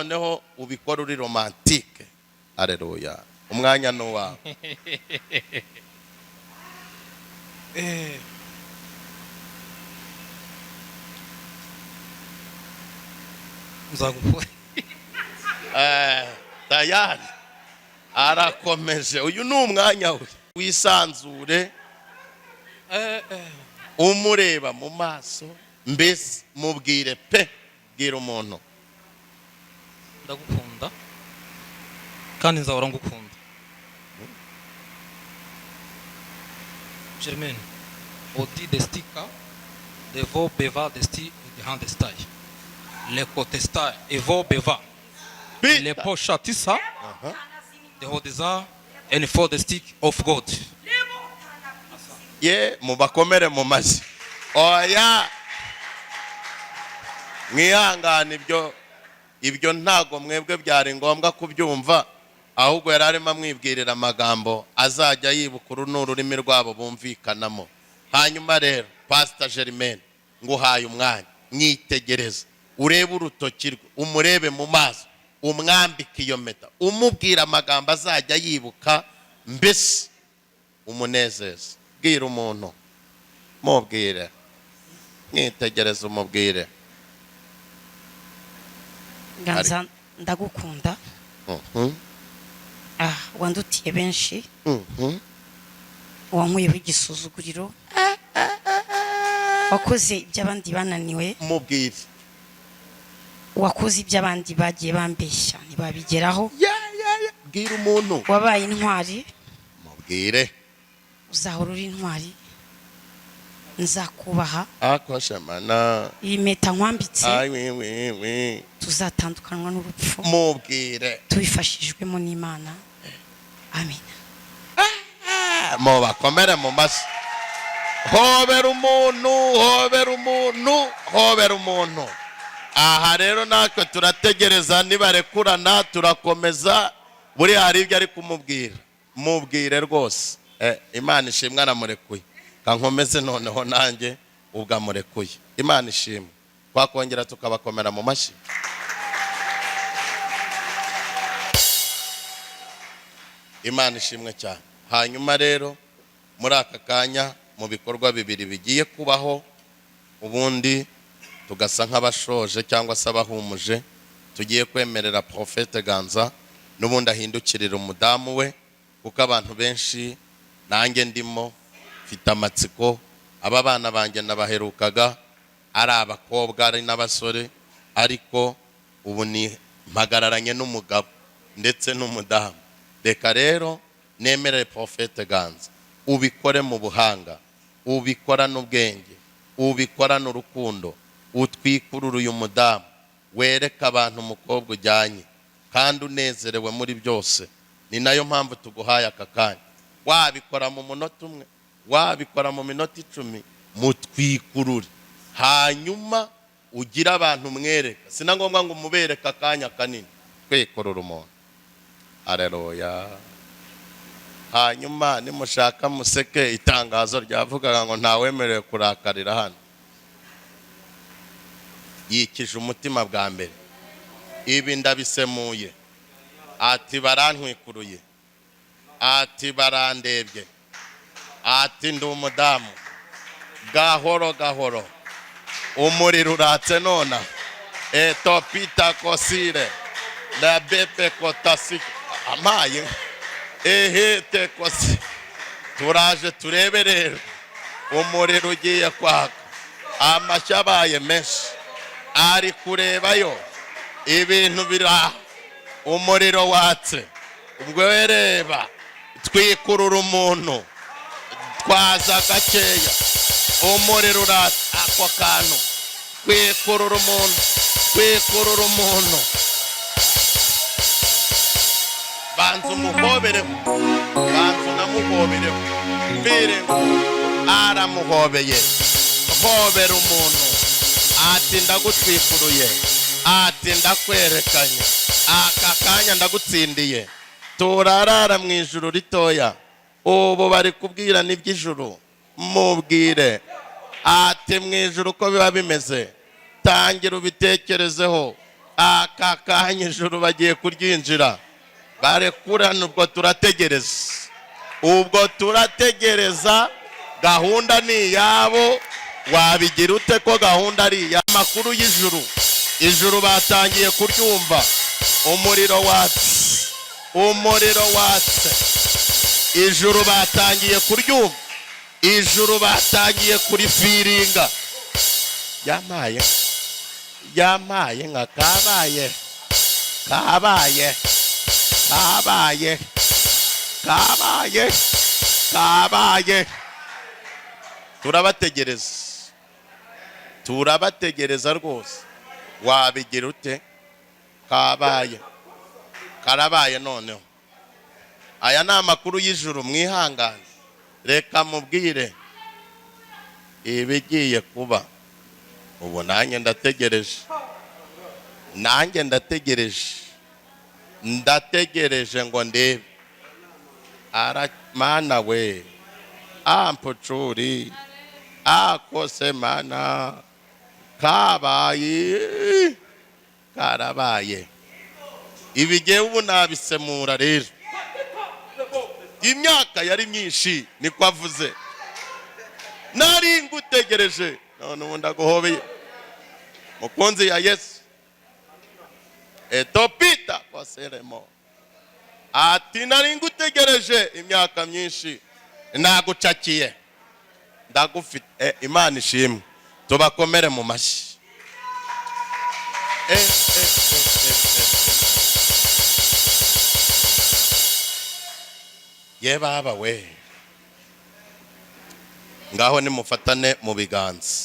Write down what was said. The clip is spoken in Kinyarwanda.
noneho ubikora uri romantique. Haleluya. Umwanya no wawe. Nzagukuye. Tayari arakomeje. Uyu ni umwanya we. Wisanzure umureba mu maso, mbese mubwire pe, bwira umuntu ndagukunda kandi nzahora ngukunda. Germaine, odi destika devo beva desti de stai. Le contesta evo beva. Le poshatisa de hodiza and for the stick of God. ye mubakomere mu mazi. Oya mwihangane, ibyo ntago mwebwe byari ngombwa kubyumva, ahubwo yararimo mwibwirira amagambo azajya yibukuru n'ururimi rwabo bumvikanamo. Hanyuma rero Pastor Germaine nguhaye umwanya, mwitegereza, urebe urutoki rwe, umurebe mu maso, umwambike iyo mpeta, umubwira amagambo azajya yibuka, mbese umunezeza. Bwira umuntu, mubwire, mwitegereza umubwire. Ganza ndagukunda. Wandutiye benshi. Wankuyeho igisuzuguriro. Wakoze iby'abandi bananiwe. Mubwire. Wakoze iby'abandi bagiye bambeshya ntibabigeraho. Bwira umuntu. Wabaye intwari. Mubwire. Uzahora uri intwari. Nzakubaha. Akoshamana. Iyi mpeta nkwambitse. Ai tuzatandukanwa n'urupfu. Mubwire. Tubifashijwemo n'Imana. Amen. Mubakomere mu masi. Hobera umuntu, hobera umuntu, hobera umuntu. Aha rero natwe turategereza, nibarekurana turakomeza. Buri hari ibyo ari kumubwira. Mubwire rwose. Imana ishimwe aramurekuye. Kankomeze noneho nanjye ubwamurekuye. Imana ishimwe. Twakongera tukabakomera mu mashi. Imana ishimwe cyane. Hanyuma rero muri aka kanya mu bikorwa bibiri bigiye kubaho, ubundi tugasa nk'abashoje cyangwa se abahumuje, tugiye kwemerera Prophète Ganza n'ubundi ahindukirira umudamu we, kuko abantu benshi nanjye ndimo mfite amatsiko. Aba bana banjye nabaherukaga ari abakobwa ari n'abasore, ariko ubu ni mpagararanye n'umugabo ndetse n'umudamu. Reka rero nemerere Prophète Ganza ubikore mu buhanga, ubikora n'ubwenge, ubikora n'urukundo, utwikurura uyu mudamu, wereka abantu umukobwa ujyanye kandi unezerewe muri byose. Ni nayo mpamvu tuguhaye aka kanya. Wabikora mu munota umwe, wabikora mu minota 10, mutwikurure, hanyuma ugira abantu mwereka. Sina ngombwa ngo mubereka akanya kanini, twikurura umuntu. Haleluya. Hanyuma nimushaka museke, itangazo ryavugaga ngo ntawemerewe kurakarira hano. Yikije umutima bwa mbere. Ibi ndabisemuye. Ati barantwikuruye. Ati barandebye. Ati ndi umudamu. Gahoro gahoro. Umuriro uratse nona. Topita kosire. La bepe kotasi. Amaye. Te kosi. Turaje turebe rero. Umuriro ugiye kwaka. Amashabaye menshi. Ari kurebayo. Ibintu bira. Umuriro watse. Ubwo wereba. Twikurura umuntu. Twaza gakeya. Umuriro uratse. Ako kantu. Twikurura umuntu. Twikurura umuntu. Banzu umuhobere. Banzu namuhobere. Mbire ngo aramuhobeye. Hobera umuntu. Ati ndagutwikuruye. Ati ndakwerekanye. Aka kanya ndagutsindiye. Turarara mu ijuru ritoya. Ubu bari kubwira n'iby'ijuru. Mubwire. Ati mu ijuru ko biba bimeze. Tangira ubitekerezeho. aka kanya ijuru bagiye kuryinjira barekurana. ubwo turategereza gahunda ni iyabo. wabigira ute ko gahunda ari iya? Amakuru ijuru batangiye kuryumva. umuriro watse ijuru batangiye kuryumva. ijuru batangiye kurifiringa. yamaye nka kabaye. turabategereza rwose. wabigira ute? karabaye noneho. aya ni amakuru y'ijuru, mwihangane. reka mubwire ibigiye kuba. ubu nanjye ndategereje ngo ndebe. mana we, ampucuri akose mana. karabaye. ibigiye ubu nabisemura rero. imyaka yari myinshi niko avuze. nari ngutegereje none ubu ndaguhobeye mukunzi ya Yesu. etopita koseremo ati nari ngutegereje imyaka myinshi nagucakiye ndagufite. Imana ishimwe. tubakomere mu mashyi. ye baba we, ngaho nimufatane mu biganza.